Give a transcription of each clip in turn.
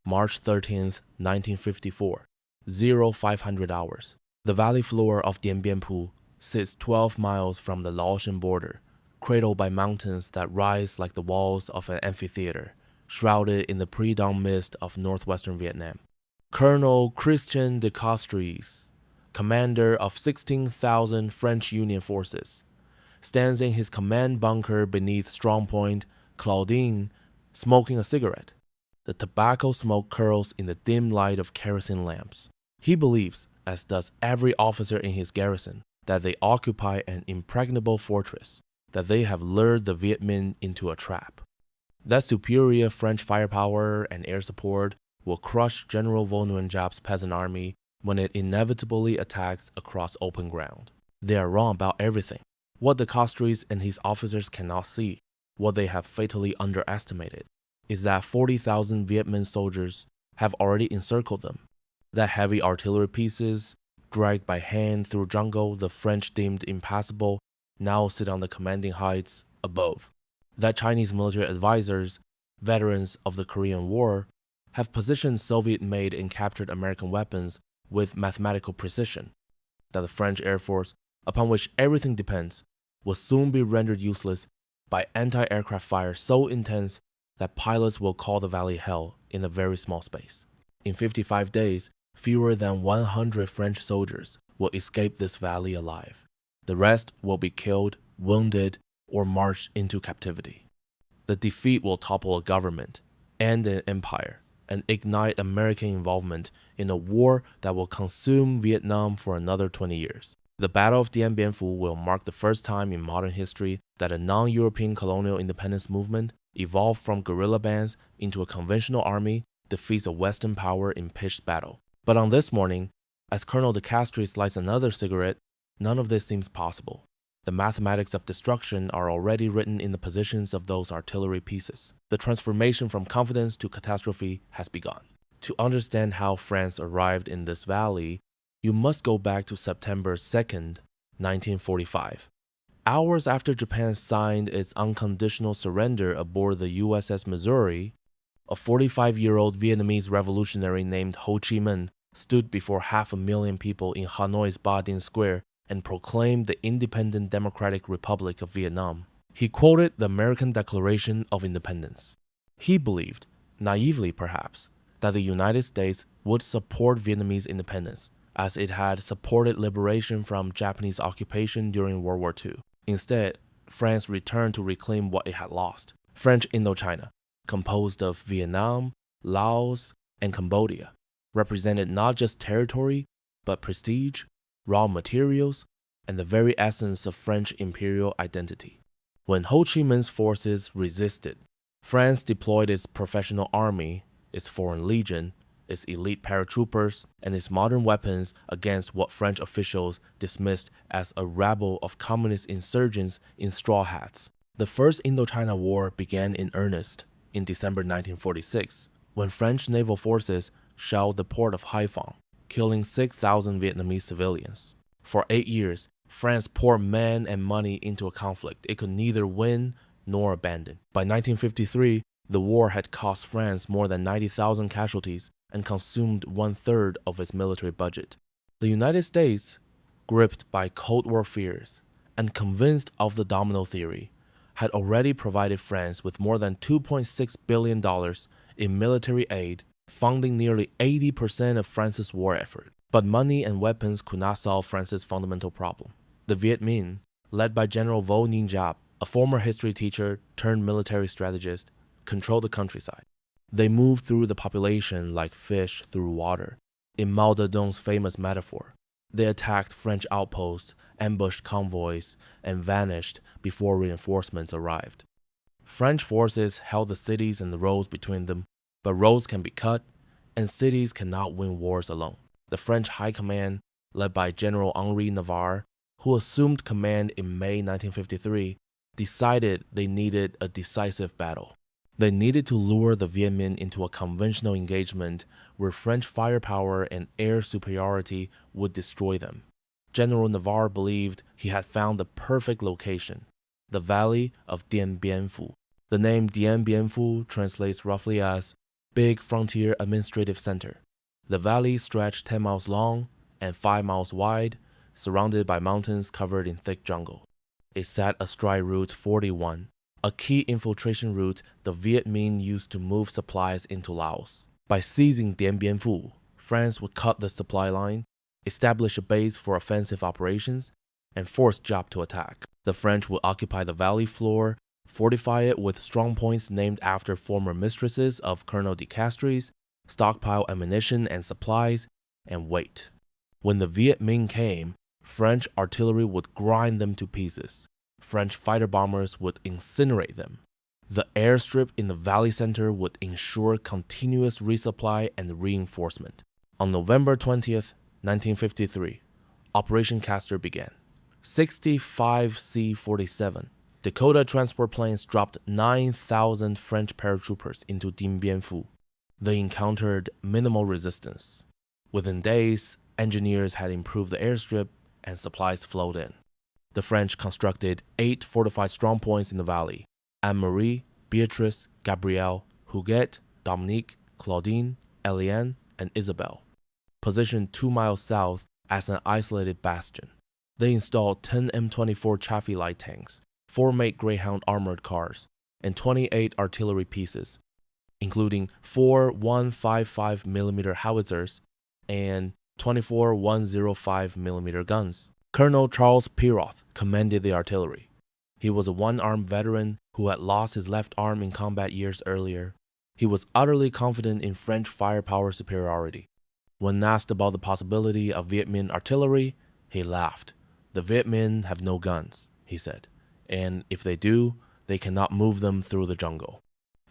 March 13th, 1954, 0500 hours. The valley floor of Dien Bien Phu sits 12 miles from the Laotian border, cradled by mountains that rise like the walls of an amphitheater, shrouded in the pre-dawn mist of northwestern Vietnam. Colonel Christian de Castries, commander of 16,000 French Union forces, stands in his command bunker beneath Strong Point, Claudine, smoking a cigarette. The tobacco smoke curls in the dim light of kerosene lamps. He believes, as does every officer in his garrison, that they occupy an impregnable fortress, that they have lured the Viet Minh into a trap. That superior French firepower and air support will crush General Vo Nguyen Giap's peasant army when it inevitably attacks across open ground. They are wrong about everything. What the Castries and his officers cannot see, what they have fatally underestimated, is that 40,000 Viet Minh soldiers have already encircled them. That heavy artillery pieces, dragged by hand through jungle the French deemed impassable, now sit on the commanding heights above. That Chinese military advisors, veterans of the Korean War, have positioned Soviet-made and captured American weapons with mathematical precision. That the French Air Force, upon which everything depends, will soon be rendered useless by anti-aircraft fire so intense that pilots will call the valley hell in a very small space. In 55 days, fewer than 100 French soldiers will escape this valley alive. The rest will be killed, wounded, or marched into captivity. The defeat will topple a government, end an empire, and ignite American involvement in a war that will consume Vietnam for another 20 years. The Battle of Dien Bien Phu will mark the first time in modern history that a non-European colonial independence movement, evolved from guerrilla bands into a conventional army, defeats a Western power in pitched battle. But on this morning, as Colonel de Castries lights another cigarette, none of this seems possible. The mathematics of destruction are already written in the positions of those artillery pieces. The transformation from confidence to catastrophe has begun. To understand how France arrived in this valley, you must go back to September 2nd, 1945. Hours after Japan signed its unconditional surrender aboard the USS Missouri, a 45-year-old Vietnamese revolutionary named Ho Chi Minh stood before 500,000 people in Hanoi's Ba Dinh Square and proclaimed the independent Democratic Republic of Vietnam. He quoted the American Declaration of Independence. He believed, naively perhaps, that the United States would support Vietnamese independence, as it had supported liberation from Japanese occupation during World War II. Instead, France returned to reclaim what it had lost. French Indochina, composed of Vietnam, Laos, and Cambodia, represented not just territory, but prestige, raw materials, and the very essence of French imperial identity. When Ho Chi Minh's forces resisted, France deployed its professional army, its foreign legion, its elite paratroopers, and its modern weapons against what French officials dismissed as a rabble of communist insurgents in straw hats. The First Indochina War began in earnest in December 1946, when French naval forces shelled the port of Haiphong, killing 6,000 Vietnamese civilians. For 8 years, France poured men and money into a conflict it could neither win nor abandon. By 1953, the war had cost France more than 90,000 casualties and consumed 1/3 of its military budget. The United States, gripped by Cold War fears and convinced of the domino theory, had already provided France with more than $2.6 billion in military aid, funding nearly 80% of France's war effort. But money and weapons could not solve France's fundamental problem. The Viet Minh, led by General Vo Nguyen Giap, a former history teacher turned military strategist, controlled the countryside. They moved through the population like fish through water, in Mao Zedong's famous metaphor. They attacked French outposts, ambushed convoys, and vanished before reinforcements arrived. French forces held the cities and the roads between them, but roads can be cut, and cities cannot win wars alone. The French High Command, led by General Henri Navarre, who assumed command in May 1953, decided they needed a decisive battle. They needed to lure the Viet Minh into a conventional engagement where French firepower and air superiority would destroy them. General Navarre believed he had found the perfect location, the valley of Dien Bien Phu. The name Dien Bien Phu translates roughly as big frontier administrative center. The valley stretched 10 miles long and 5 miles wide, surrounded by mountains covered in thick jungle. It sat astride Route 41, a key infiltration route the Viet Minh used to move supplies into Laos. By seizing Dien Bien Phu, France would cut the supply line, establish a base for offensive operations, and force Giap to attack. The French would occupy the valley floor, fortify it with strong points named after former mistresses of Colonel de Castries, stockpile ammunition and supplies, and wait. When the Viet Minh came, French artillery would grind them to pieces. French fighter bombers would incinerate them. The airstrip in the valley center would ensure continuous resupply and reinforcement. On November 20th, 1953, Operation Castor began. 65 C-47 Dakota transport planes dropped 9,000 French paratroopers into Dien Bien Phu. They encountered minimal resistance. Within days, engineers had improved the airstrip and supplies flowed in. The French constructed 8 fortified strongpoints in the valley: Anne-Marie, Beatrice, Gabrielle, Huguette, Dominique, Claudine, Eliane, and Isabelle, positioned 2 miles south as an isolated bastion. They installed 10 M24 Chaffee light tanks, 4 Make Greyhound armored cars, and 28 artillery pieces, including 4 155mm howitzers and 24 105mm guns. Colonel Charles Piroth commanded the artillery. He was a one-armed veteran who had lost his left arm in combat years earlier. He was utterly confident in French firepower superiority. When asked about the possibility of Viet Minh artillery, he laughed. "The Viet Minh have no guns," he said, "and if they do, they cannot move them through the jungle.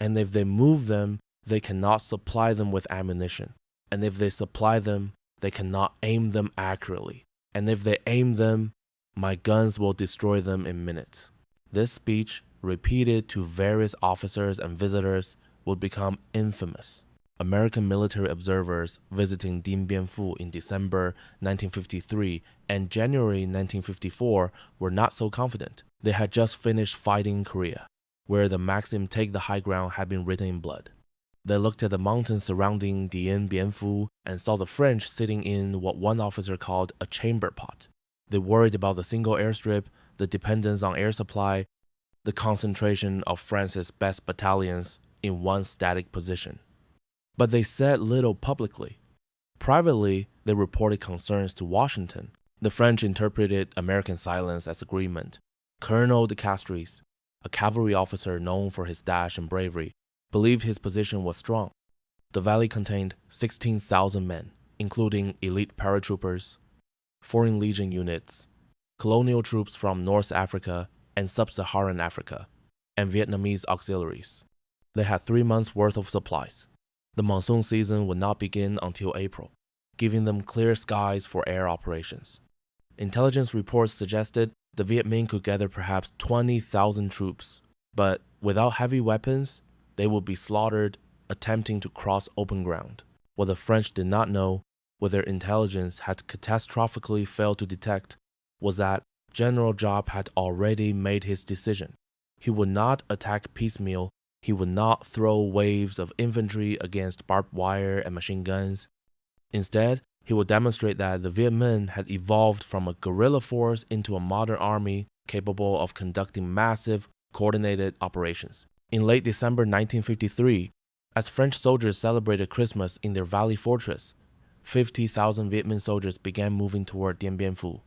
And if they move them, they cannot supply them with ammunition. And if they supply them, they cannot aim them accurately. And if they aim them, my guns will destroy them in minutes." This speech, repeated to various officers and visitors, would become infamous. American military observers visiting Dien Bien Phu in December 1953 and January 1954 were not so confident. They had just finished fighting in Korea, where the maxim "take the high ground" had been written in blood. They looked at the mountains surrounding Dien Bien Phu and saw the French sitting in what one officer called a chamber pot. They worried about the single airstrip, the dependence on air supply, the concentration of France's best battalions in one static position. But they said little publicly. Privately, they reported concerns to Washington. The French interpreted American silence as agreement. Colonel de Castries, a cavalry officer known for his dash and bravery, believed his position was strong. The valley contained 16,000 men, including elite paratroopers, Foreign Legion units, colonial troops from North Africa and Sub-Saharan Africa, and Vietnamese auxiliaries. They had 3 months' worth of supplies. The monsoon season would not begin until April, giving them clear skies for air operations. Intelligence reports suggested the Viet Minh could gather perhaps 20,000 troops, but without heavy weapons, they would be slaughtered attempting to cross open ground. What the French did not know, what their intelligence had catastrophically failed to detect, was that General Giap had already made his decision. He would not attack piecemeal. He would not throw waves of infantry against barbed wire and machine guns. Instead, he would demonstrate that the Viet Minh had evolved from a guerrilla force into a modern army capable of conducting massive, coordinated operations. In late December 1953, as French soldiers celebrated Christmas in their valley fortress, 50,000 Viet Minh soldiers began moving toward Dien Bien Phu.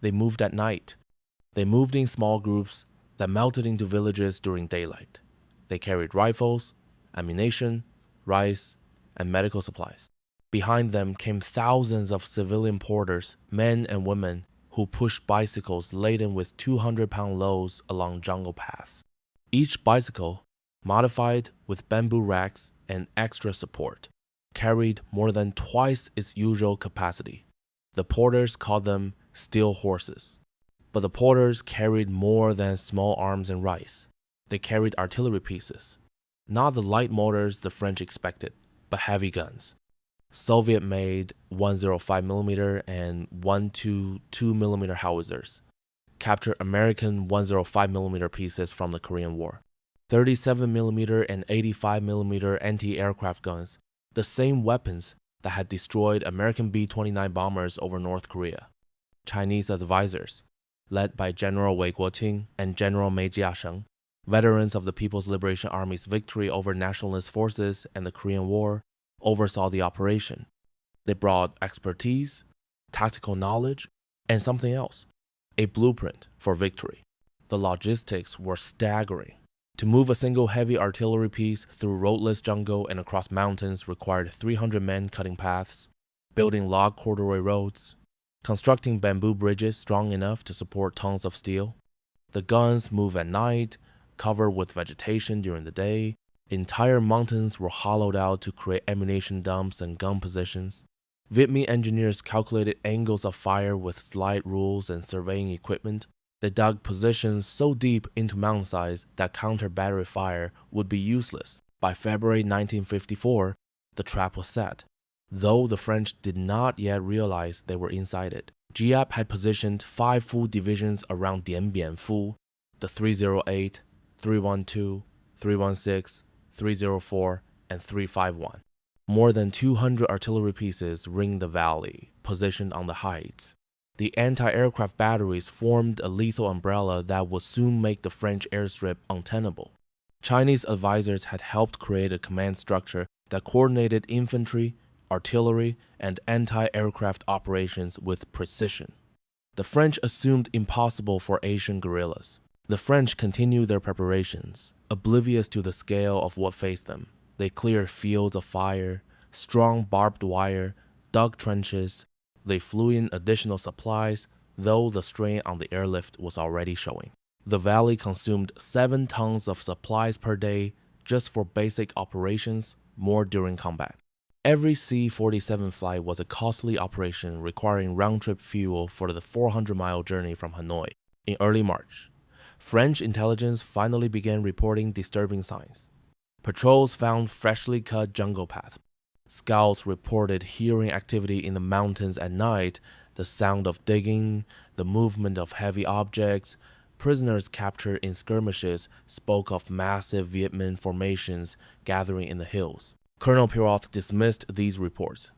They moved at night. They moved in small groups that melted into villages during daylight. They carried rifles, ammunition, rice, and medical supplies. Behind them came thousands of civilian porters, men and women, who pushed bicycles laden with 200-pound loads along jungle paths. Each bicycle, modified with bamboo racks and extra support, carried more than twice its usual capacity. The porters called them steel horses. But the porters carried more than small arms and rice. They carried artillery pieces, not the light mortars the French expected, but heavy guns. Soviet-made 105mm and 122mm howitzers captured American 105mm pieces from the Korean War. 37mm and 85mm anti-aircraft guns, the same weapons that had destroyed American B-29 bombers over North Korea. Chinese advisors, led by General Wei Guoqing and General Mei Jiasheng, veterans of the People's Liberation Army's victory over nationalist forces and the Korean War, oversaw the operation. They brought expertise, tactical knowledge, and something else, a blueprint for victory. The logistics were staggering. To move a single heavy artillery piece through roadless jungle and across mountains required 300 men cutting paths, building log corduroy roads, constructing bamboo bridges strong enough to support tons of steel. The guns move at night, covered with vegetation during the day. Entire mountains were hollowed out to create ammunition dumps and gun positions. Viet Minh engineers calculated angles of fire with slide rules and surveying equipment. They dug positions so deep into mountainsides that counter-battery fire would be useless. By February 1954, the trap was set, though the French did not yet realize they were inside it. Giap had positioned 5 full divisions around Dien Bien Phu, the 308, 312, 316, 304, and 351. More than 200 artillery pieces ringed the valley, positioned on the heights. The anti-aircraft batteries formed a lethal umbrella that would soon make the French airstrip untenable. Chinese advisors had helped create a command structure that coordinated infantry, artillery, and anti-aircraft operations with precision. The French assumed impossible for Asian guerrillas. The French continued their preparations, oblivious to the scale of what faced them. They cleared fields of fire, strung barbed wire, dug trenches. They flew in additional supplies, though the strain on the airlift was already showing. The valley consumed 7 tons of supplies per day just for basic operations, more during combat. Every C-47 flight was a costly operation requiring round-trip fuel for the 400-mile journey from Hanoi. In early March, French intelligence finally began reporting disturbing signs. Patrols found freshly cut jungle paths. Scouts reported hearing activity in the mountains at night, the sound of digging, the movement of heavy objects. Prisoners captured in skirmishes spoke of massive Viet Minh formations gathering in the hills. Colonel Piroth dismissed these reports.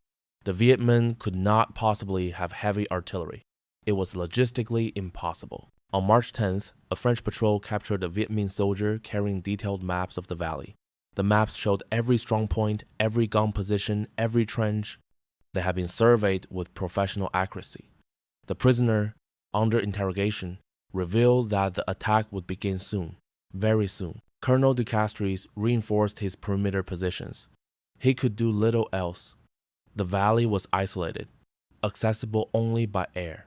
The Viet Minh could not possibly have heavy artillery. It was logistically impossible. On March 10th, a French patrol captured a Viet Minh soldier carrying detailed maps of the valley. The maps showed every strong point, every gun position, every trench. They had been surveyed with professional accuracy. The prisoner, under interrogation, revealed that the attack would begin soon, very soon. Colonel de Castries reinforced his perimeter positions. He could do little else. The valley was isolated, accessible only by air.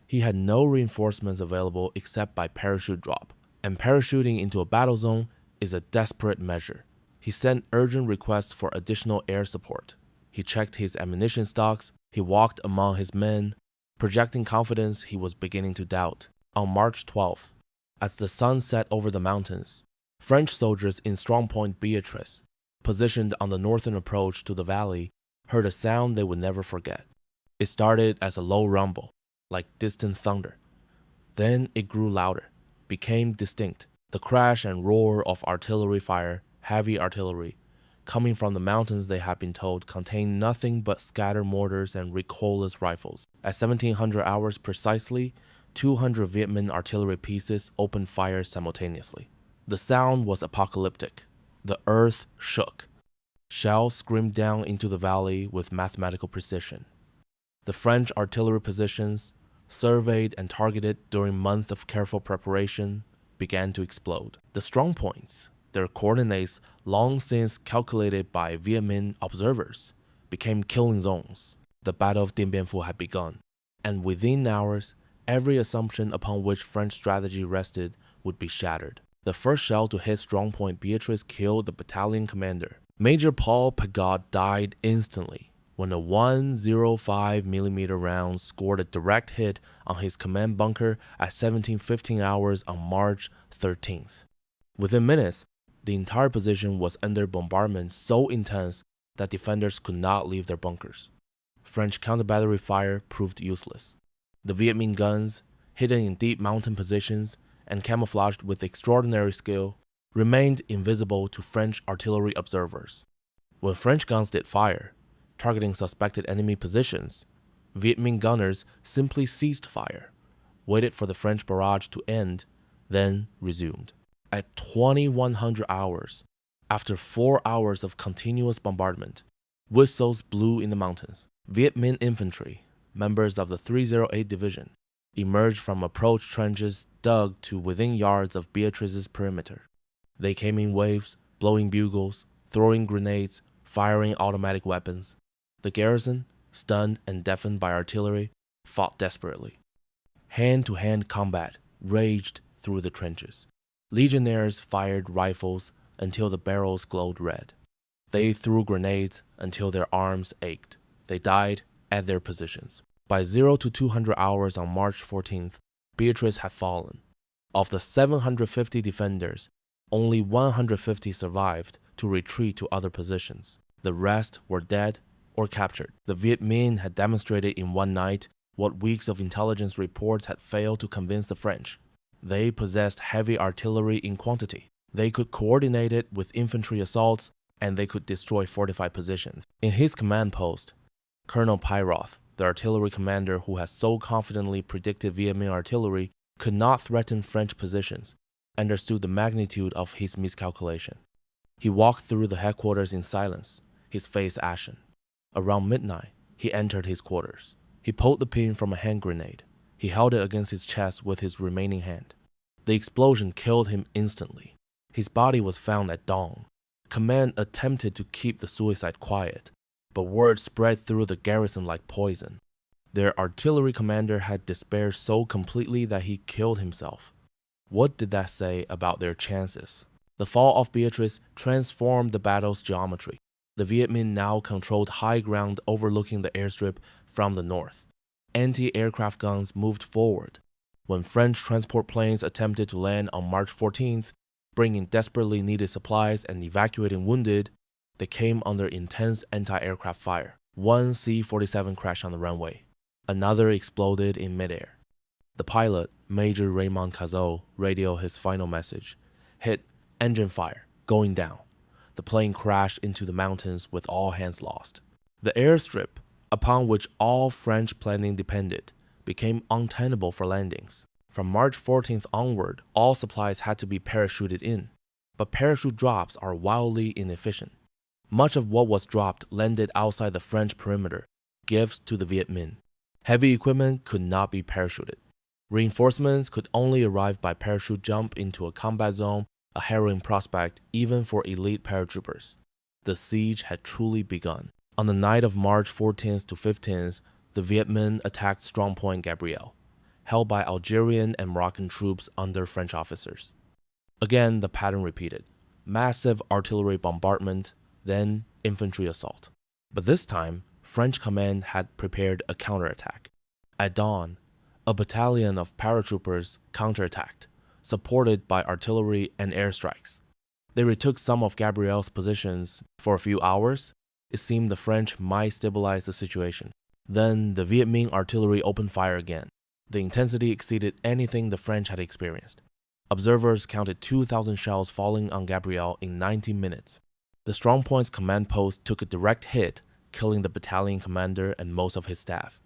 He had no reinforcements available except by parachute drop, and parachuting into a battle zone is a desperate measure. He sent urgent requests for additional air support. He checked his ammunition stocks. He walked among his men. Projecting confidence, he was beginning to doubt. On March 12th, as the sun set over the mountains, French soldiers in Strongpoint Beatrice, positioned on the northern approach to the valley, heard a sound they would never forget. It started as a low rumble, like distant thunder. Then it grew louder, became distinct. The crash and roar of artillery fire, heavy artillery, coming from the mountains they had been told contained nothing but scatter mortars and recoilless rifles. At 1700 hours precisely, 200 Viet Minh artillery pieces opened fire simultaneously. The sound was apocalyptic. The earth shook. Shells screamed down into the valley with mathematical precision. The French artillery positions, surveyed and targeted during months of careful preparation, began to explode. The strong points, their coordinates long since calculated by Viet Minh observers, became killing zones. The Battle of Dien Bien Phu had begun, and within hours, every assumption upon which French strategy rested would be shattered. The first shell to hit Strongpoint Beatrice killed the battalion commander. Major Paul Pagot died instantly when a 105mm round scored a direct hit on his command bunker at 17:15 hours on March 13th. Within minutes, the entire position was under bombardment so intense that defenders could not leave their bunkers. French counter-battery fire proved useless. The Viet Minh guns, hidden in deep mountain positions and camouflaged with extraordinary skill, remained invisible to French artillery observers. When French guns did fire, targeting suspected enemy positions, Viet Minh gunners simply ceased fire, waited for the French barrage to end, then resumed. At 2100 hours, after 4 hours of continuous bombardment, whistles blew in the mountains. Viet Minh infantry, members of the 308 Division, emerged from approach trenches dug to within yards of Beatrice's perimeter. They came in waves, blowing bugles, throwing grenades, firing automatic weapons. The garrison, stunned and deafened by artillery, fought desperately. Hand-to-hand combat raged through the trenches. Legionnaires fired rifles until the barrels glowed red. They threw grenades until their arms ached. They died at their positions. By 0 to 200 hours on March 14th, Beatrice had fallen. Of the 750 defenders, only 150 survived to retreat to other positions. The rest were dead or captured. The Viet Minh had demonstrated in one night what weeks of intelligence reports had failed to convince the French. They possessed heavy artillery in quantity. They could coordinate it with infantry assaults, and they could destroy fortified positions. In his command post, Colonel Piroth, the artillery commander who had so confidently predicted Viet Minh artillery could not threaten French positions, understood the magnitude of his miscalculation. He walked through the headquarters in silence, his face ashen. Around midnight, he entered his quarters. He pulled the pin from a hand grenade. He held it against his chest with his remaining hand. The explosion killed him instantly. His body was found at dawn. Command attempted to keep the suicide quiet, but word spread through the garrison like poison. Their artillery commander had despaired so completely that he killed himself. What did that say about their chances? The fall of Beatrice transformed the battle's geometry. The Viet Minh now controlled high ground overlooking the airstrip from the north. Anti-aircraft guns moved forward. When French transport planes attempted to land on March 14th, bringing desperately needed supplies and evacuating wounded, they came under intense anti-aircraft fire. One C-47 crashed on the runway. Another exploded in midair. The pilot, Major Raymond Cazot, radioed his final message. Hit, engine fire, going down. The plane crashed into the mountains with all hands lost. The airstrip, upon which all French planning depended, became untenable for landings. From March 14th onward, all supplies had to be parachuted in, but parachute drops are wildly inefficient. Much of what was dropped landed outside the French perimeter, gifts to the Viet Minh. Heavy equipment could not be parachuted. Reinforcements could only arrive by parachute jump into a combat zone, a harrowing prospect even for elite paratroopers. The siege had truly begun. On the night of March 14th to 15th, the Viet Minh attacked Strongpoint Gabriel, held by Algerian and Moroccan troops under French officers. Again, the pattern repeated. Massive artillery bombardment, then infantry assault. But this time, French command had prepared a counterattack. At dawn, a battalion of paratroopers counterattacked, supported by artillery and airstrikes. They retook some of Gabriel's positions. For a few hours, it seemed the French might stabilize the situation. Then the Viet Minh artillery opened fire again. The intensity exceeded anything the French had experienced. Observers counted 2,000 shells falling on Gabriel in 90 minutes. The Strongpoint's command post took a direct hit, killing the battalion commander and most of his staff.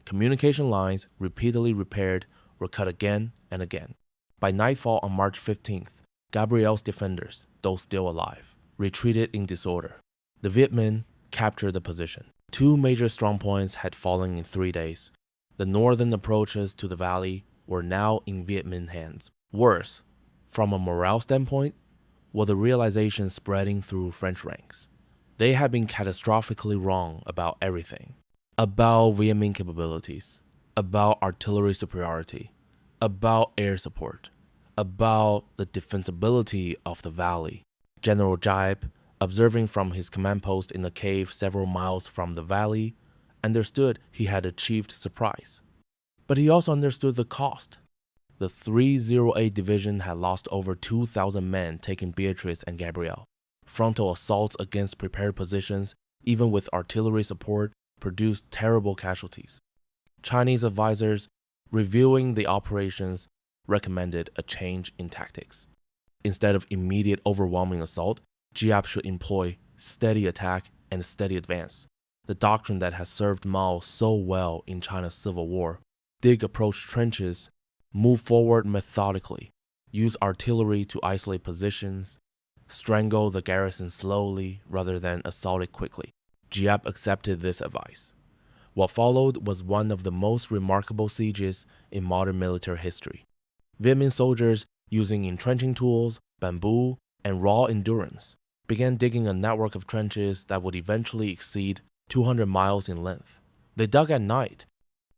Communication lines, repeatedly repaired, were cut again and again. By nightfall on March 15th, Gabriel's defenders, though still alive, retreated in disorder. The Viet Minh captured the position. 2 major strongpoints had fallen in 3 days. The northern approaches to the valley were now in Viet Minh hands. Worse, from a morale standpoint, was the realization spreading through French ranks. They had been catastrophically wrong about everything. About Viet Minh capabilities, about artillery superiority, about air support, about the defensibility of the valley. General Giap, observing from his command post in a cave several miles from the valley, understood he had achieved surprise. But he also understood the cost. The 308 Division had lost over 2,000 men taking Beatrice and Gabriel. Frontal assaults against prepared positions, even with artillery support, produced terrible casualties. Chinese advisors, reviewing the operations, recommended a change in tactics. Instead of immediate overwhelming assault, Giap should employ steady attack and steady advance, the doctrine that has served Mao so well in China's Civil War. Dig approach trenches, move forward methodically, use artillery to isolate positions, strangle the garrison slowly rather than assault it quickly. Giap accepted this advice. What followed was one of the most remarkable sieges in modern military history. Viet Minh soldiers, using entrenching tools, bamboo, and raw endurance, began digging a network of trenches that would eventually exceed 200 miles in length. They dug at night.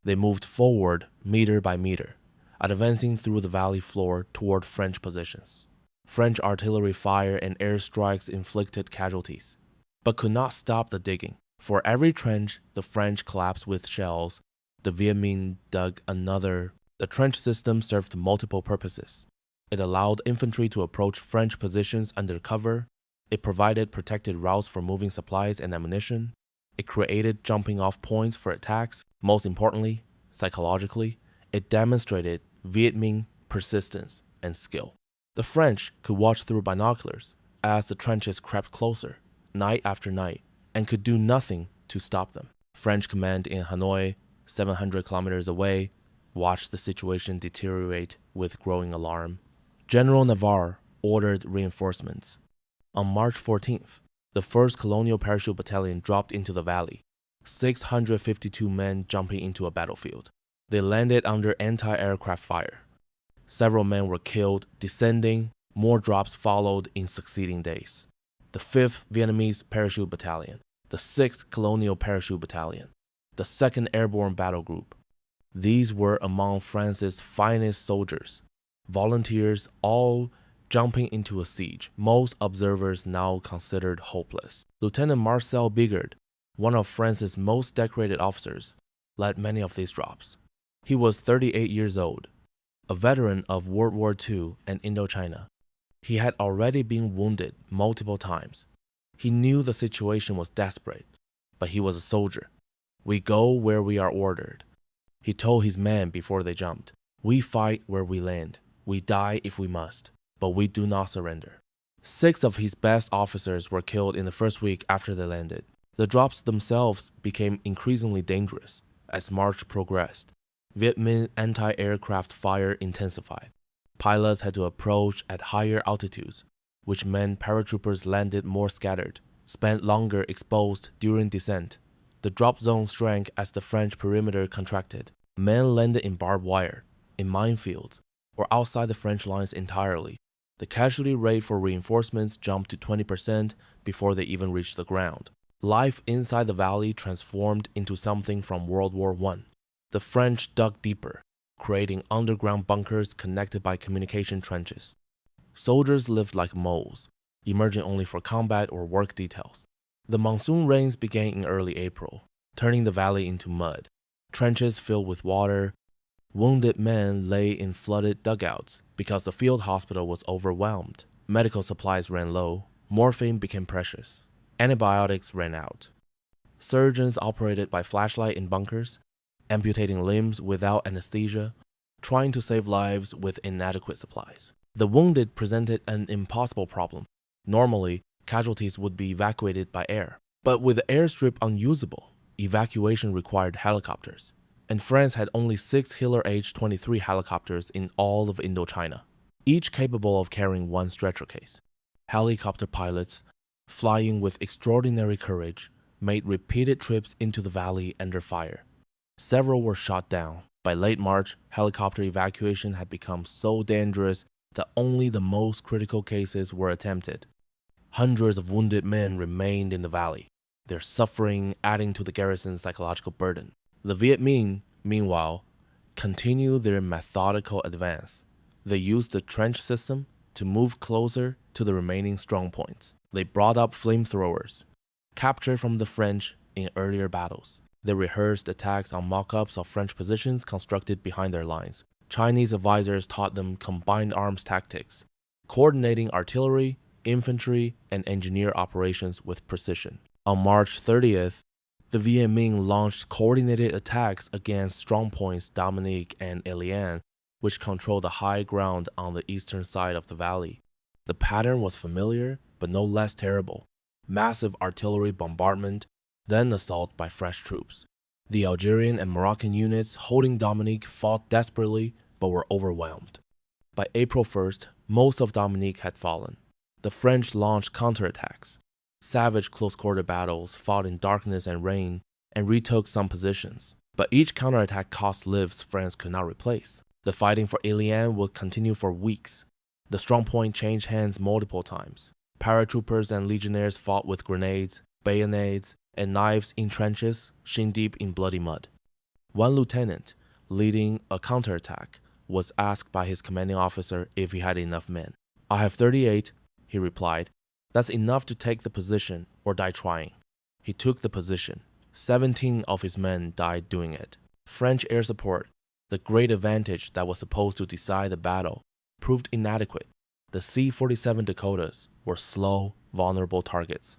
They moved forward meter by meter, advancing through the valley floor toward French positions. French artillery fire and airstrikes inflicted casualties, but could not stop the digging. For every trench the French collapsed with shells, the Viet Minh dug another. The trench system served multiple purposes. It allowed infantry to approach French positions under cover. It provided protected routes for moving supplies and ammunition. It created jumping-off points for attacks. Most importantly, psychologically, it demonstrated Viet Minh persistence and skill. The French could watch through binoculars as the trenches crept closer, night after night, and could do nothing to stop them. French command in Hanoi, 700 kilometers away, watched the situation deteriorate with growing alarm. General Navarre ordered reinforcements. On March 14th, the 1st Colonial Parachute Battalion dropped into the valley, 652 men jumping into a battlefield. They landed under anti-aircraft fire. Several men were killed descending. More drops followed in succeeding days. The 5th Vietnamese Parachute Battalion, the 6th Colonial Parachute Battalion, the 2nd Airborne Battle Group. These were among France's finest soldiers, volunteers, all jumping into a siege most observers now considered hopeless. Lieutenant Marcel Bigard, one of France's most decorated officers, led many of these drops. He was 38 years old, a veteran of World War II and Indochina. He had already been wounded multiple times. He knew the situation was desperate, but he was a soldier. "We go where we are ordered," he told his men before they jumped. "We fight where we land. We die if we must, but we do not surrender." 6 of his best officers were killed in the first week after they landed. The drops themselves became increasingly dangerous as March progressed. Viet Minh anti-aircraft fire intensified. Pilots had to approach at higher altitudes, which meant paratroopers landed more scattered, spent longer exposed during descent. The drop zone shrank as the French perimeter contracted. Men landed in barbed wire, in minefields, or outside the French lines entirely. The casualty rate for reinforcements jumped to 20% before they even reached the ground. Life inside the valley transformed into something from World War I. The French dug deeper, creating underground bunkers connected by communication trenches. Soldiers lived like moles, emerging only for combat or work details. The monsoon rains began in early April, turning the valley into mud. Trenches filled with water. Wounded men lay in flooded dugouts because the field hospital was overwhelmed. Medical supplies ran low. Morphine became precious. Antibiotics ran out. Surgeons operated by flashlight in bunkers, amputating limbs without anesthesia, trying to save lives with inadequate supplies. The wounded presented an impossible problem. Normally, casualties would be evacuated by air. But with the airstrip unusable, evacuation required helicopters. And France had only 6 Hiller H-23 helicopters in all of Indochina, each capable of carrying one stretcher case. Helicopter pilots, flying with extraordinary courage, made repeated trips into the valley under fire. Several were shot down. By late March, helicopter evacuation had become so dangerous that only the most critical cases were attempted. Hundreds of wounded men remained in the valley, their suffering adding to the garrison's psychological burden. The Viet Minh, meanwhile, continued their methodical advance. They used the trench system to move closer to the remaining strongpoints. They brought up flamethrowers, captured from the French in earlier battles. They rehearsed attacks on mock-ups of French positions constructed behind their lines. Chinese advisors taught them combined arms tactics, coordinating artillery, infantry, and engineer operations with precision. On March 30th, the Viet Minh launched coordinated attacks against strongpoints Dominique and Eliane, which controlled the high ground on the eastern side of the valley. The pattern was familiar, but no less terrible. Massive artillery bombardment, then assault by fresh troops. The Algerian and Moroccan units holding Dominique fought desperately, but were overwhelmed. By April 1st, most of Dominique had fallen. The French launched counterattacks. Savage close-quarter battles fought in darkness and rain and retook some positions. But each counterattack cost lives France could not replace. The fighting for Ilian would continue for weeks. The strongpoint changed hands multiple times. Paratroopers and legionnaires fought with grenades, bayonets, and knives in trenches, shin-deep in bloody mud. One lieutenant, leading a counterattack, was asked by his commanding officer if he had enough men. "I have 38, he replied. "That's enough to take the position or die trying." He took the position. 17 of his men died doing it. French air support, the great advantage that was supposed to decide the battle, proved inadequate. The C-47 Dakotas were slow, vulnerable targets.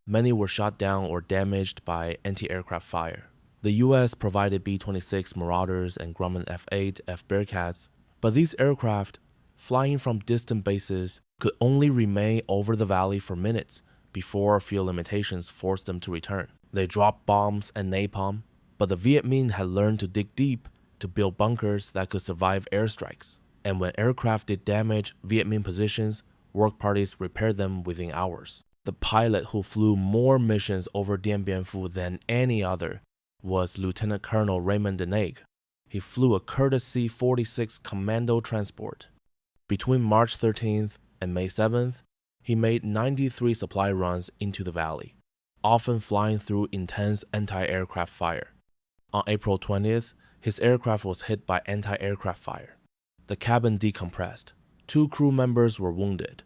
Many were shot down or damaged by anti-aircraft fire. The U.S. provided B-26 Marauders and Grumman F-8 F Bearcats, but these aircraft, flying from distant bases, could only remain over the valley for minutes before fuel limitations forced them to return. They dropped bombs and napalm, but the Viet Minh had learned to dig deep to build bunkers that could survive airstrikes. And when aircraft did damage Viet Minh positions, work parties repaired them within hours. The pilot who flew more missions over Dien Bien Phu than any other was Lieutenant Colonel Raymond Denegre. He flew a Curtiss C-46 commando transport. Between March 13th and May 7th, he made 93 supply runs into the valley, often flying through intense anti-aircraft fire. On April 20th, his aircraft was hit by anti-aircraft fire. The cabin decompressed. 2 crew members were wounded.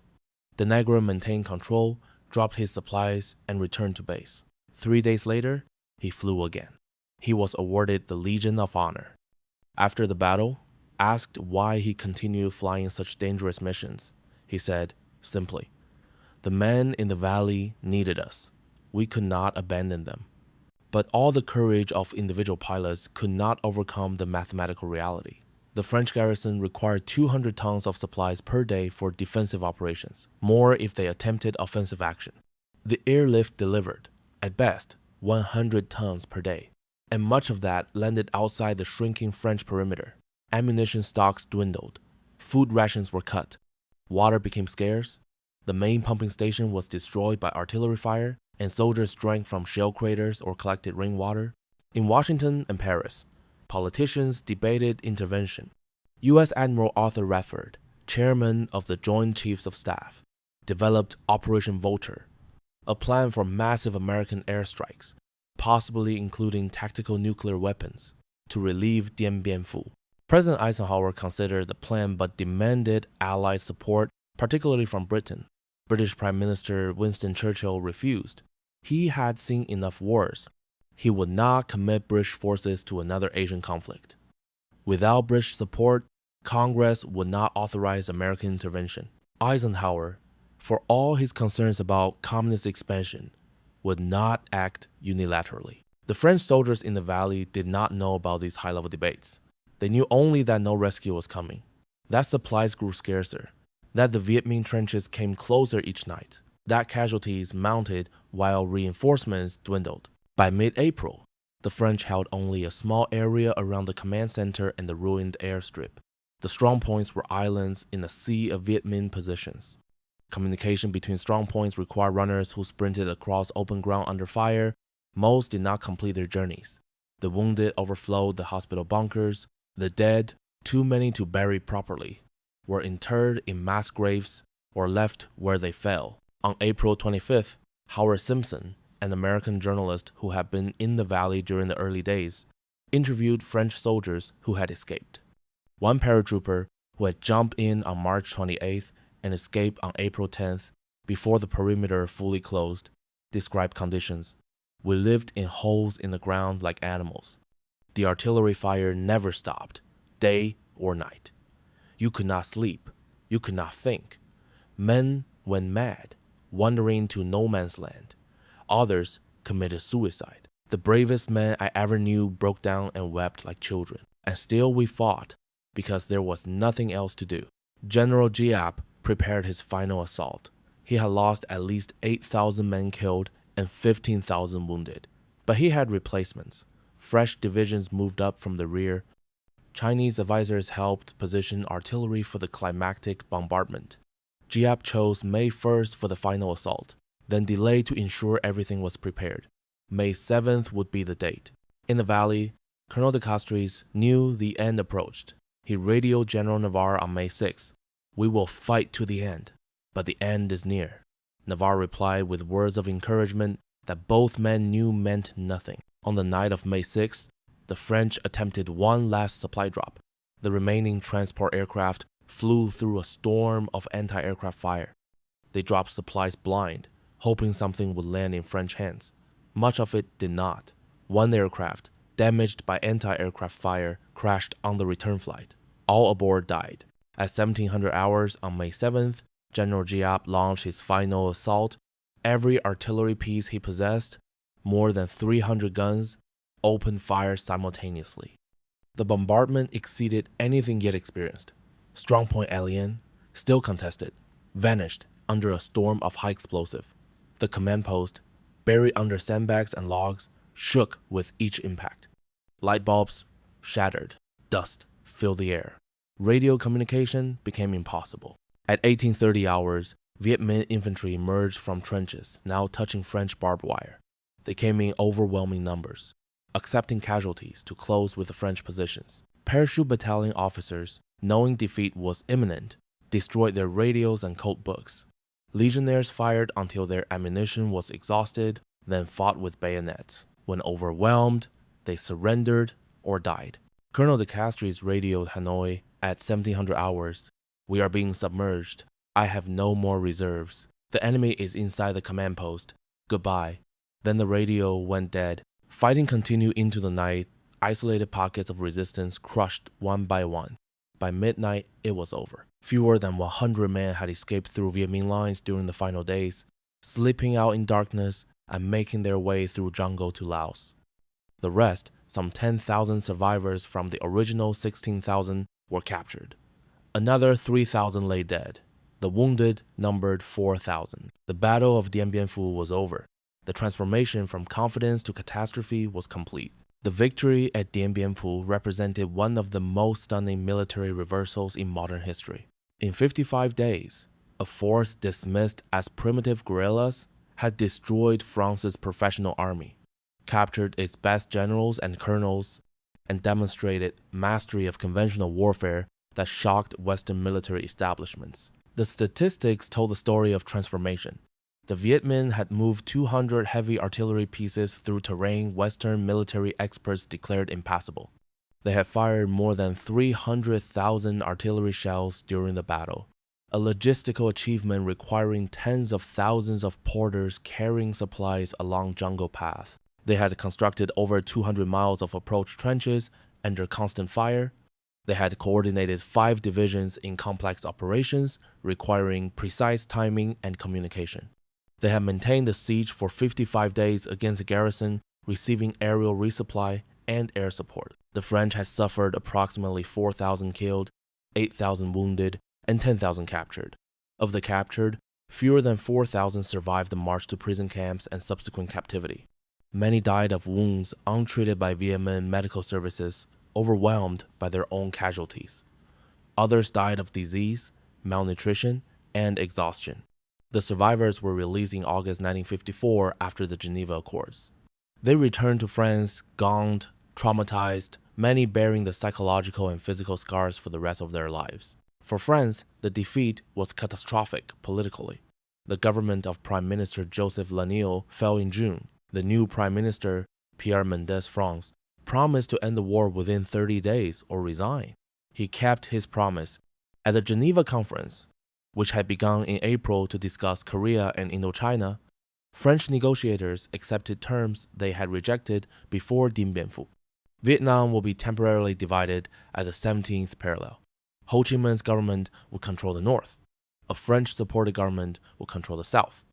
Denegre maintained control, dropped his supplies, and returned to base. 3 days later, he flew again. He was awarded the Legion of Honor. After the battle, asked why he continued flying such dangerous missions, he said, simply, "The men in the valley needed us. We could not abandon them." But all the courage of individual pilots could not overcome the mathematical reality. The French garrison required 200 tons of supplies per day for defensive operations, more if they attempted offensive action. The airlift delivered, at best, 100 tons per day, and much of that landed outside the shrinking French perimeter. Ammunition stocks dwindled, food rations were cut, water became scarce, the main pumping station was destroyed by artillery fire, and soldiers drank from shell craters or collected rainwater. In Washington and Paris, politicians debated intervention. U.S. Admiral Arthur Radford, chairman of the Joint Chiefs of Staff, developed Operation Vulture, a plan for massive American airstrikes, possibly including tactical nuclear weapons, to relieve Dien Bien Phu. President Eisenhower considered the plan but demanded Allied support, particularly from Britain. British Prime Minister Winston Churchill refused. He had seen enough wars. He would not commit British forces to another Asian conflict. Without British support, Congress would not authorize American intervention. Eisenhower, for all his concerns about communist expansion, would not act unilaterally. The French soldiers in the valley did not know about these high-level debates. They knew only that no rescue was coming, that supplies grew scarcer, that the Viet Minh trenches came closer each night, that casualties mounted while reinforcements dwindled. By mid-April, the French held only a small area around the command center and the ruined airstrip. The strongpoints were islands in a sea of Viet Minh positions. Communication between strongpoints required runners who sprinted across open ground under fire. Most did not complete their journeys. The wounded overflowed the hospital bunkers. The dead, too many to bury properly, were interred in mass graves or left where they fell. On April 25th, Howard Simpson, an American journalist who had been in the valley during the early days, interviewed French soldiers who had escaped. One paratrooper who had jumped in on March 28th and escaped on April 10th before the perimeter fully closed, described conditions. "We lived in holes in the ground like animals. The artillery fire never stopped, day or night. You could not sleep. You could not think. Men went mad, wandering to no man's land. Others committed suicide. The bravest men I ever knew broke down and wept like children. And still we fought because there was nothing else to do." General Giap, prepared his final assault. He had lost at least 8,000 men killed and 15,000 wounded. But he had replacements. Fresh divisions moved up from the rear. Chinese advisors helped position artillery for the climactic bombardment. Giap chose May 1st for the final assault, then delayed to ensure everything was prepared. May 7th would be the date. In the valley, Colonel de Castries knew the end approached. He radioed General Navarre on May 6th. "We will fight to the end, but the end is near." Navarre replied with words of encouragement that both men knew meant nothing. On the night of May 6th, the French attempted one last supply drop. The remaining transport aircraft flew through a storm of anti-aircraft fire. They dropped supplies blind, hoping something would land in French hands. Much of it did not. One aircraft, damaged by anti-aircraft fire, crashed on the return flight. All aboard died. At 1700 hours on May 7th, General Giap launched his final assault. Every artillery piece he possessed, more than 300 guns, opened fire simultaneously. The bombardment exceeded anything yet experienced. Strongpoint Alien, still contested, vanished under a storm of high explosive. The command post, buried under sandbags and logs, shook with each impact. Light bulbs shattered. Dust filled the air. Radio communication became impossible. At 1830 hours, Viet Minh infantry emerged from trenches, now touching French barbed wire. They came in overwhelming numbers, accepting casualties to close with the French positions. Parachute battalion officers, knowing defeat was imminent, destroyed their radios and code books. Legionnaires fired until their ammunition was exhausted, then fought with bayonets. When overwhelmed, they surrendered or died. Colonel de Castries radioed Hanoi at 1700 hours. "We are being submerged. I have no more reserves. The enemy is inside the command post. Goodbye." Then the radio went dead. Fighting continued into the night. Isolated pockets of resistance crushed one by one. By midnight, it was over. Fewer than 100 men had escaped through Viet Minh lines during the final days, slipping out in darkness and making their way through jungle to Laos. The rest, some 10,000 survivors from the original 16,000, were captured. Another 3,000 lay dead. The wounded numbered 4,000. The Battle of Dien Bien Phu was over. The transformation from confidence to catastrophe was complete. The victory at Dien Bien Phu represented one of the most stunning military reversals in modern history. In 55 days, a force dismissed as primitive guerrillas had destroyed France's professional army, captured its best generals and colonels, and demonstrated mastery of conventional warfare that shocked Western military establishments. The statistics told the story of transformation. The Viet Minh had moved 200 heavy artillery pieces through terrain Western military experts declared impassable. They had fired more than 300,000 artillery shells during the battle, a logistical achievement requiring tens of thousands of porters carrying supplies along jungle paths. They had constructed over 200 miles of approach trenches under constant fire. They had coordinated 5 divisions in complex operations requiring precise timing and communication. They had maintained the siege for 55 days against a garrison, receiving aerial resupply and air support. The French had suffered approximately 4,000 killed, 8,000 wounded, and 10,000 captured. Of the captured, fewer than 4,000 survived the march to prison camps and subsequent captivity. Many died of wounds untreated by Viet Minh medical services, overwhelmed by their own casualties. Others died of disease, malnutrition, and exhaustion. The survivors were released in August 1954 after the Geneva Accords. They returned to France gaunt, traumatized, many bearing the psychological and physical scars for the rest of their lives. For France, the defeat was catastrophic politically. The government of Prime Minister Joseph Laniel fell in June. The new Prime Minister, Pierre Mendès France, promised to end the war within 30 days or resign. He kept his promise. At the Geneva Conference, which had begun in April to discuss Korea and Indochina, French negotiators accepted terms they had rejected before Dien Bien Phu. Vietnam will be temporarily divided at the 17th parallel. Ho Chi Minh's government would control the north. A French-supported government would control the south.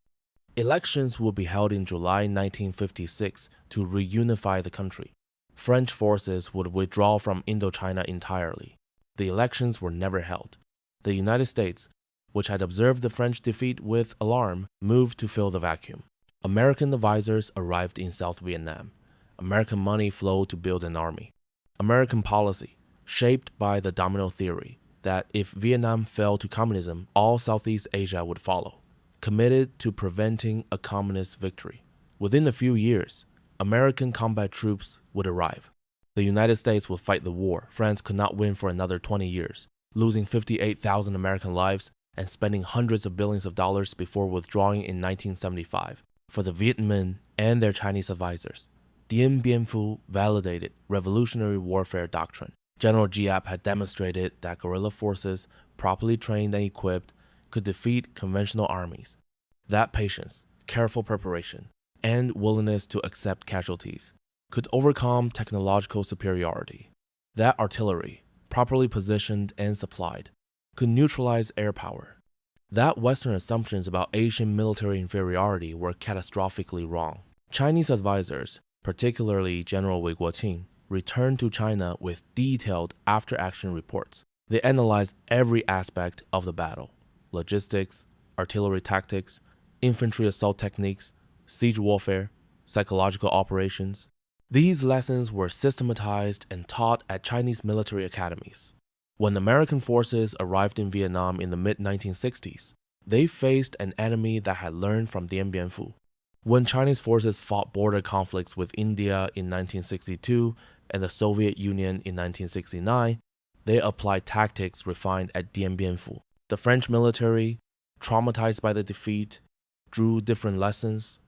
Elections would be held in July 1956 to reunify the country. French forces would withdraw from Indochina entirely. The elections were never held. The United States which had observed the French defeat with alarm, moved to fill the vacuum. American advisors arrived in South Vietnam. American money flowed to build an army. American policy, shaped by the domino theory that if Vietnam fell to communism, all Southeast Asia would follow, committed to preventing a communist victory. Within a few years, American combat troops would arrive. The United States would fight the war France could not win for another 20 years, losing 58,000 American lives and spending hundreds of billions of dollars before withdrawing in 1975. For the Viet Minh and their Chinese advisors, Dien Bien Phu validated revolutionary warfare doctrine. General Giap had demonstrated that guerrilla forces, properly trained and equipped, could defeat conventional armies. That patience, careful preparation, and willingness to accept casualties could overcome technological superiority. That artillery, properly positioned and supplied, could neutralize air power. That Western assumptions about Asian military inferiority were catastrophically wrong. Chinese advisors, particularly General Vo Nguyen Giap, returned to China with detailed after-action reports. They analyzed every aspect of the battle: logistics, artillery tactics, infantry assault techniques, siege warfare, psychological operations. These lessons were systematized and taught at Chinese military academies. When American forces arrived in Vietnam in the mid-1960s, they faced an enemy that had learned from Dien Bien Phu. When Chinese forces fought border conflicts with India in 1962 and the Soviet Union in 1969, they applied tactics refined at Dien Bien Phu. The French military, traumatized by the defeat, drew different lessons.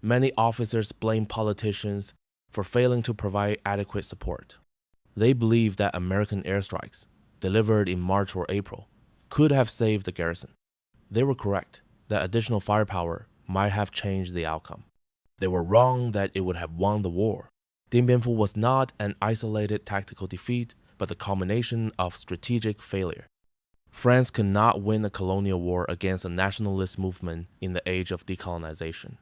Many officers blamed politicians for failing to provide adequate support. They believed that American airstrikes, delivered in March or April, could have saved the garrison. They were correct that additional firepower might have changed the outcome. They were wrong that it would have won the war. Dien Bien Phu was not an isolated tactical defeat, but the culmination of strategic failure. France could not win a colonial war against a nationalist movement in the age of decolonization.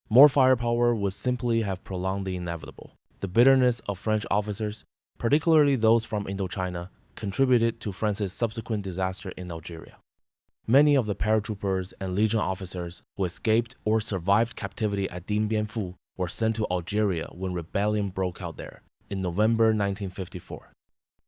More firepower would simply have prolonged the inevitable. The bitterness of French officers, particularly those from Indochina, contributed to France's subsequent disaster in Algeria. Many of the paratroopers and legion officers who escaped or survived captivity at Dien Bien Phu were sent to Algeria when rebellion broke out there in November 1954.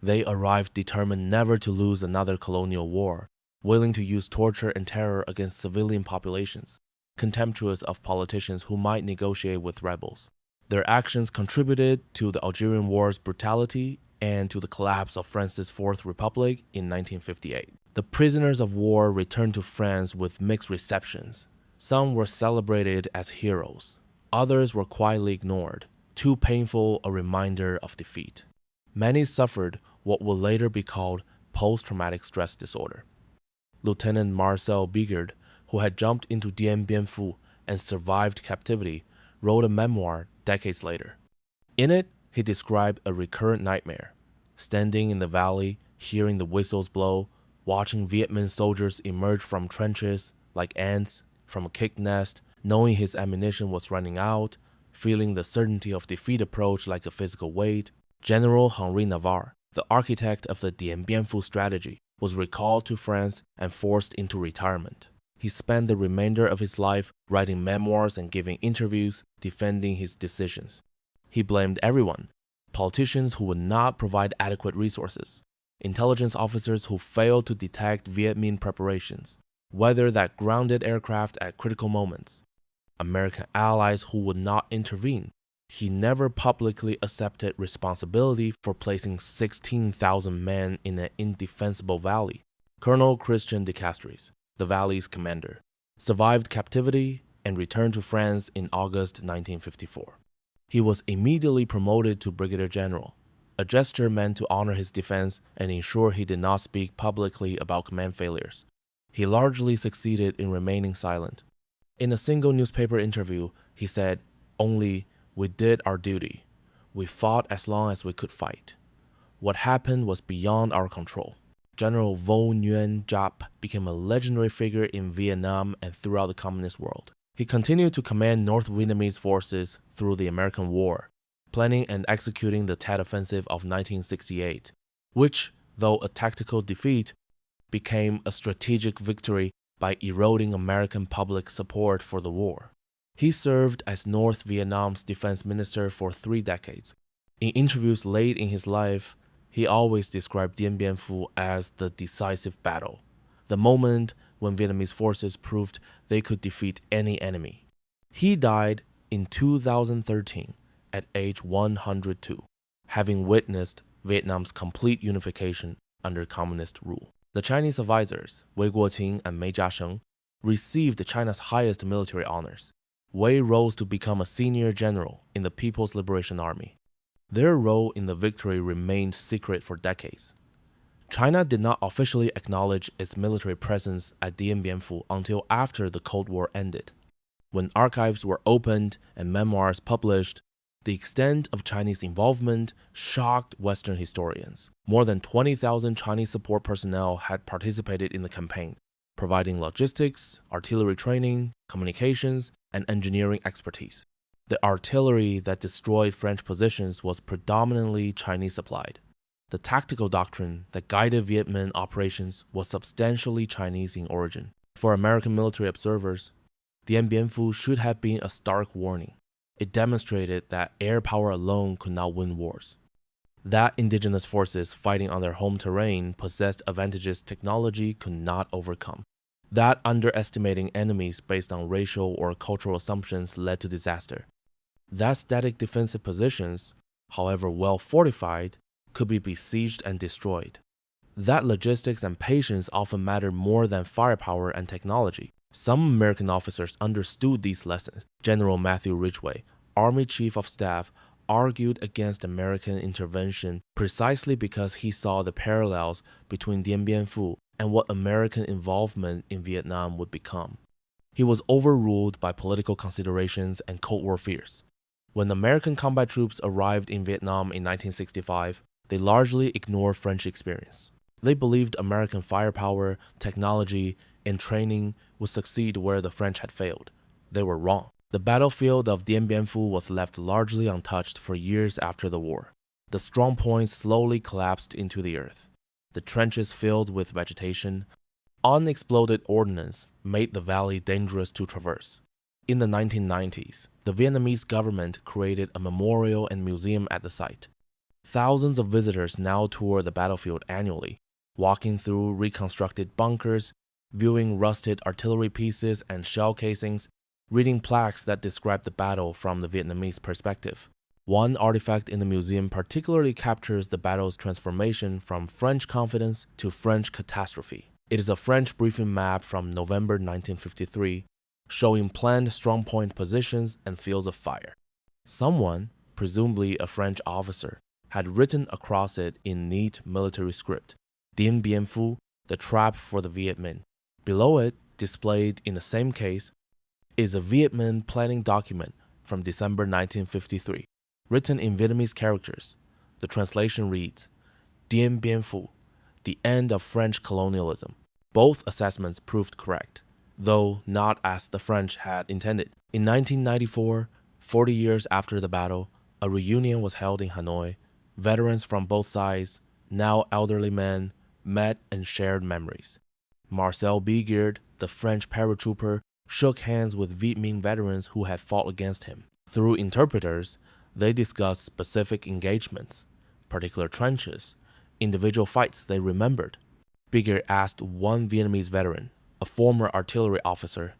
They arrived determined never to lose another colonial war, willing to use torture and terror against civilian populations, contemptuous of politicians who might negotiate with rebels. Their actions contributed to the Algerian War's brutality and to the collapse of France's Fourth Republic in 1958. The prisoners of war returned to France with mixed receptions. Some were celebrated as heroes. Others were quietly ignored, too painful a reminder of defeat. Many suffered what would later be called post-traumatic stress disorder. Lieutenant Marcel Bigard, who had jumped into Dien Bien Phu and survived captivity, wrote a memoir decades later. In it, he described a recurrent nightmare: standing in the valley, hearing the whistles blow, watching Viet Minh soldiers emerge from trenches like ants from a kick nest, knowing his ammunition was running out, feeling the certainty of defeat approach like a physical weight. General Henri Navarre, the architect of the Dien Bien Phu strategy, was recalled to France and forced into retirement. He spent the remainder of his life writing memoirs and giving interviews defending his decisions. He blamed everyone: politicians who would not provide adequate resources, intelligence officers who failed to detect Viet Minh preparations, weather that grounded aircraft at critical moments, American allies who would not intervene. He never publicly accepted responsibility for placing 16,000 men in an indefensible valley. Colonel Christian de Castries, the valley's commander, survived captivity and returned to France in August 1954. He was immediately promoted to brigadier general, a gesture meant to honor his defense and ensure he did not speak publicly about command failures. He largely succeeded in remaining silent. In a single newspaper interview, he said, "Only, we did our duty. We fought as long as we could fight. What happened was beyond our control." General Vo Nguyen Giap became a legendary figure in Vietnam and throughout the communist world. He continued to command North Vietnamese forces through the American War, planning and executing the Tet Offensive of 1968, which, though a tactical defeat, became a strategic victory by eroding American public support for the war. He served as North Vietnam's defense minister for 3 decades. In interviews late in his life, he always described Dien Bien Phu as the decisive battle, the moment when Vietnamese forces proved they could defeat any enemy. He died in 2013 at age 102, having witnessed Vietnam's complete unification under communist rule. The Chinese advisors, Wei Guoqing and Mei Jiasheng, received China's highest military honors. Wei rose to become a senior general in the People's Liberation Army. Their role in the victory remained secret for decades. China did not officially acknowledge its military presence at Dien Bien Phu until after the Cold War ended. When archives were opened and memoirs published, the extent of Chinese involvement shocked Western historians. More than 20,000 Chinese support personnel had participated in the campaign, providing logistics, artillery training, communications, and engineering expertise. The artillery that destroyed French positions was predominantly Chinese supplied. The tactical doctrine that guided Viet Minh operations was substantially Chinese in origin. For American military observers, Dien Bien Phu should have been a stark warning. It demonstrated that air power alone could not win wars. That indigenous forces fighting on their home terrain possessed advantages technology could not overcome. That underestimating enemies based on racial or cultural assumptions led to disaster. That static defensive positions, however well fortified, could be besieged and destroyed. That logistics and patience often mattered more than firepower and technology. Some American officers understood these lessons. General Matthew Ridgway, Army Chief of Staff, argued against American intervention precisely because he saw the parallels between Dien Bien Phu and what American involvement in Vietnam would become. He was overruled by political considerations and Cold War fears. When American combat troops arrived in Vietnam in 1965, they largely ignored French experience. They believed American firepower, technology, and training would succeed where the French had failed. They were wrong. The battlefield of Dien Bien Phu was left largely untouched for years after the war. The strong points slowly collapsed into the earth. The trenches filled with vegetation. Unexploded ordnance made the valley dangerous to traverse. In the 1990s, the Vietnamese government created a memorial and museum at the site. Thousands of visitors now tour the battlefield annually, walking through reconstructed bunkers, viewing rusted artillery pieces and shell casings, reading plaques that describe the battle from the Vietnamese perspective. One artifact in the museum particularly captures the battle's transformation from French confidence to French catastrophe. It is a French briefing map from November 1953, showing planned strongpoint positions and fields of fire. Someone, presumably a French officer, had written across it in neat military script, Dien Bien Phu, the trap for the Viet Minh. Below it, displayed in the same case, is a Viet Minh planning document from December 1953, written in Vietnamese characters. The translation reads, Dien Bien Phu, the end of French colonialism. Both assessments proved correct, though not as the French had intended. In 1994, 40 years after the battle, a reunion was held in Hanoi. Veterans from both sides, now elderly men, met and shared memories. Marcel Bigard, the French paratrooper, shook hands with Viet Minh veterans who had fought against him. Through interpreters, they discussed specific engagements, particular trenches, individual fights they remembered. Bigard asked one Vietnamese veteran, a former artillery officer,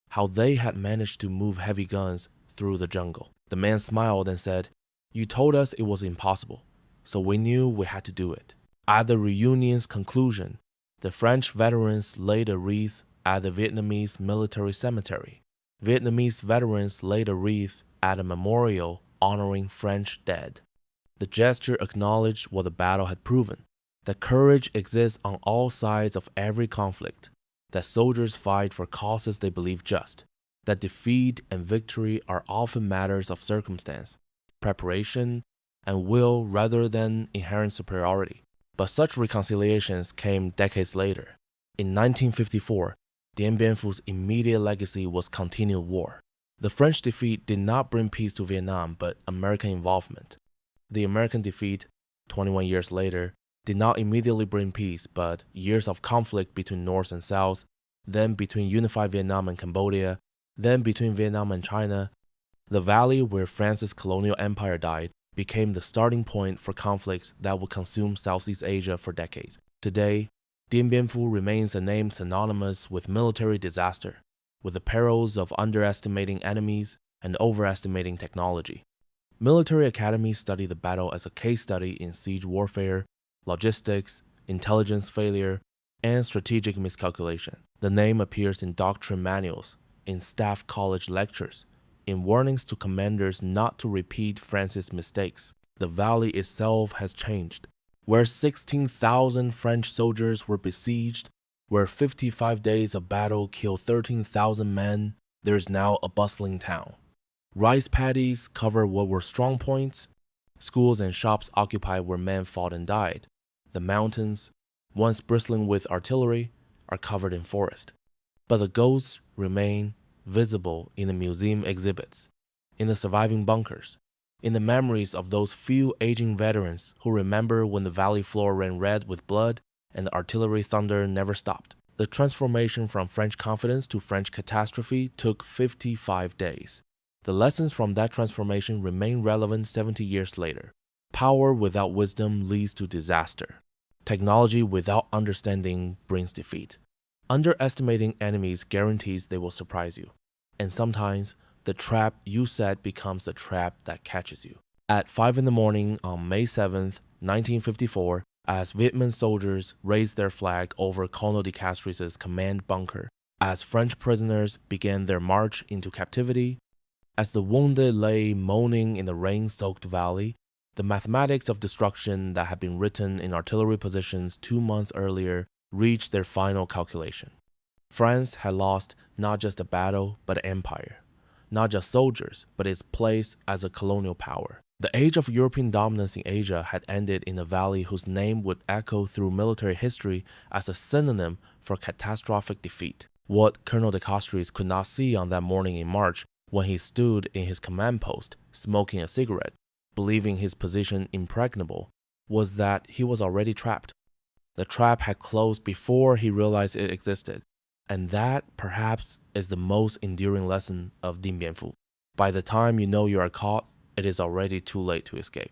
how they had managed to move heavy guns through the jungle. The man smiled and said, "You told us it was impossible, so we knew we had to do it." At the reunion's conclusion, the French veterans laid a wreath at the Vietnamese military cemetery. Vietnamese veterans laid a wreath at a memorial honoring French dead. The gesture acknowledged what the battle had proven, that courage exists on all sides of every conflict, that soldiers fight for causes they believe just, that defeat and victory are often matters of circumstance, preparation, and will rather than inherent superiority. But such reconciliations came decades later. In 1954, Dien Bien Phu's immediate legacy was continued war. The French defeat did not bring peace to Vietnam, but American involvement. The American defeat, 21 years later, did not immediately bring peace, but years of conflict between North and South, then between unified Vietnam and Cambodia, then between Vietnam and China. The valley where France's colonial empire died became the starting point for conflicts that would consume Southeast Asia for decades. Today, Dien Bien Phu remains a name synonymous with military disaster, with the perils of underestimating enemies and overestimating technology. Military academies study the battle as a case study in siege warfare, logistics, intelligence failure, and strategic miscalculation. The name appears in doctrine manuals, in staff college lectures, in warnings to commanders not to repeat France's mistakes. The valley itself has changed. Where 16,000 French soldiers were besieged, where 55 days of battle killed 13,000 men, there is now a bustling town. Rice paddies cover what were strong points. Schools and shops occupy where men fought and died. The mountains, once bristling with artillery, are covered in forest. But the ghosts remain visible in the museum exhibits, in the surviving bunkers, in the memories of those few aging veterans who remember when the valley floor ran red with blood and the artillery thunder never stopped. The transformation from French confidence to French catastrophe took 55 days. The lessons from that transformation remain relevant 70 years later. Power without wisdom leads to disaster. Technology without understanding brings defeat. Underestimating enemies guarantees they will surprise you. And sometimes, the trap you set becomes the trap that catches you. At 5 in the morning on May 7th, 1954, as Viet Minh soldiers raised their flag over Colonel de Castries' command bunker, as French prisoners began their march into captivity, as the wounded lay moaning in the rain-soaked valley, the mathematics of destruction that had been written in artillery positions 2 months earlier reached their final calculation. France had lost not just a battle, but an empire. Not just soldiers, but its place as a colonial power. The age of European dominance in Asia had ended in a valley whose name would echo through military history as a synonym for catastrophic defeat. What Colonel de Castries could not see on that morning in March, when he stood in his command post, smoking a cigarette, believing his position impregnable, was that he was already trapped. The trap had closed before he realized it existed, and that, perhaps, is the most enduring lesson of Dien Bien Phu. By the time you know you are caught, it is already too late to escape.